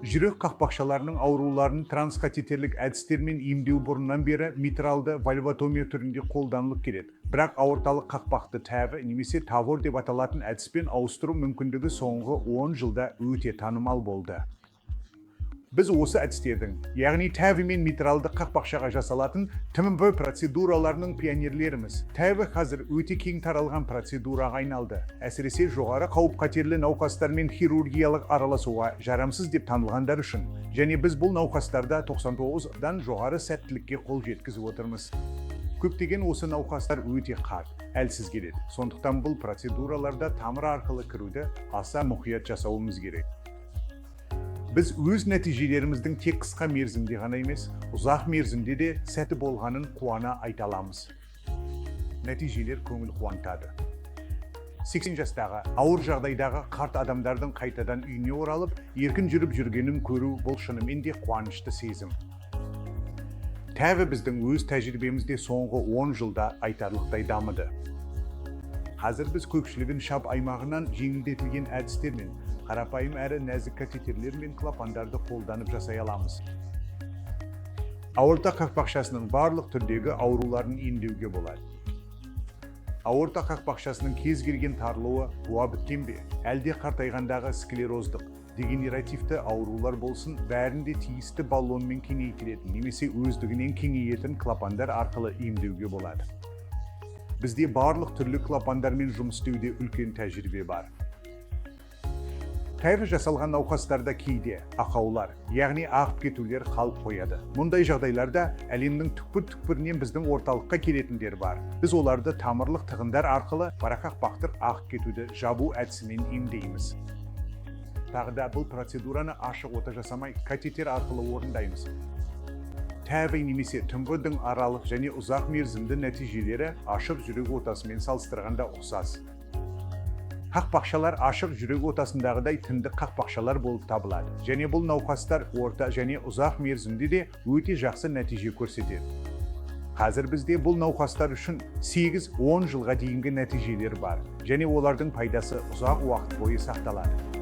Жүрек қақпақшаларының ауруларын транскатетерлік әдістермен емдеу бұрыннан бері митралды вальвотомия түрінде қолданылып келеді. Бірақ аорталық қақпақты тәві немесе тавор деп аталатын әдіспен ауыстыру мүмкіндігі соңғы 10 жылда өте танымал болды. Біз осы әдістердің, яғни тәві мен митралды қақпақшаға жасалатын ТМВ процедураларының пионерлеріміз. Тәві қазір өте кең таралған процедураға айналды. Әсіресе жоғары қауіп-қатерлі науқастармен хирургиялық араласуға жарамсыз деп танылғандар үшін. Және біз бұл науқастарда 99-дан жоғары сәттілікке қол жеткізіп отырмыз. Көптеген осы науқастар өте қарт, әлсіз келеді. Сондықтан бұл процедураларда тамыр арқылы кіруді аса мұқият жасауымыз керек. Біз өз нәтижелеріміздің тек қысқа мерзімде ғана емес, ұзақ мерзімде де сәті болғанын қуана айта аламыз. Нәтижелер көңіл қуантады. 80 жастағы ауыр жағдайдағы қарт адамдардың қайтадан үйіне оралып, еркін жүріп жүргенін көру бұл шынымен де қуанышты сезім. Тәві біздің өз тәжірибемізде соңғы 10 жылда айтарлықтай дамыды. Қазір біз көпшілігін шап аймағынан жеңілдетілген әдістермен, қарапайым әрі нәзік катетерлер мен клапандарды қолданып жасай аламыз. Аорта қақпақшасының барлық түрдегі ауруларын емдеуге болады. Аорта қақпақшасының кез келген тарылуы туа біткен бе, әлде қартайғандағы склероздық, дегенеративті аурулар болсын, бәрінде тиісті баллонмен кеңейтілетін немесе өздігінен кеңейетін клапандар арқылы емдеуге болады. Бізде барлық түрлі клапандармен жұмыс істеуде үлкен тәжірибе бар. Тәві жасалған науқастарда кейде ақаулар, яғни ағып кетулер қалып қояды. Мұндай жағдайларда әлемнің түкпір-түкпірінен біздің орталыққа келетіндер бар. Біз оларды тамырлық тығындар арқылы парақақпақтық ағып кетуді жабу әдісімен емдейміз. Тағы да бұл процедураны ашық ота жасамай катетер арқылы орындаймыз. Тәві немесе ТМВ-дің аралық және ұзақ мерзімді нәтижелері ашық жүрек отасымен салыстырғанда ұқсас. Қақпақшалар ашық жүрек отасындағыдай тіндік қақпақшалар болып табылады. Және бұл науқастар орта және ұзақ мерзімде де өте жақсы нәтиже көрсетеді. Қазір бізде бұл науқастар үшін 8-10 жылға дейінгі нәтижелер бар. Және олардың пайдасы ұзақ уақыт бойы сақталады.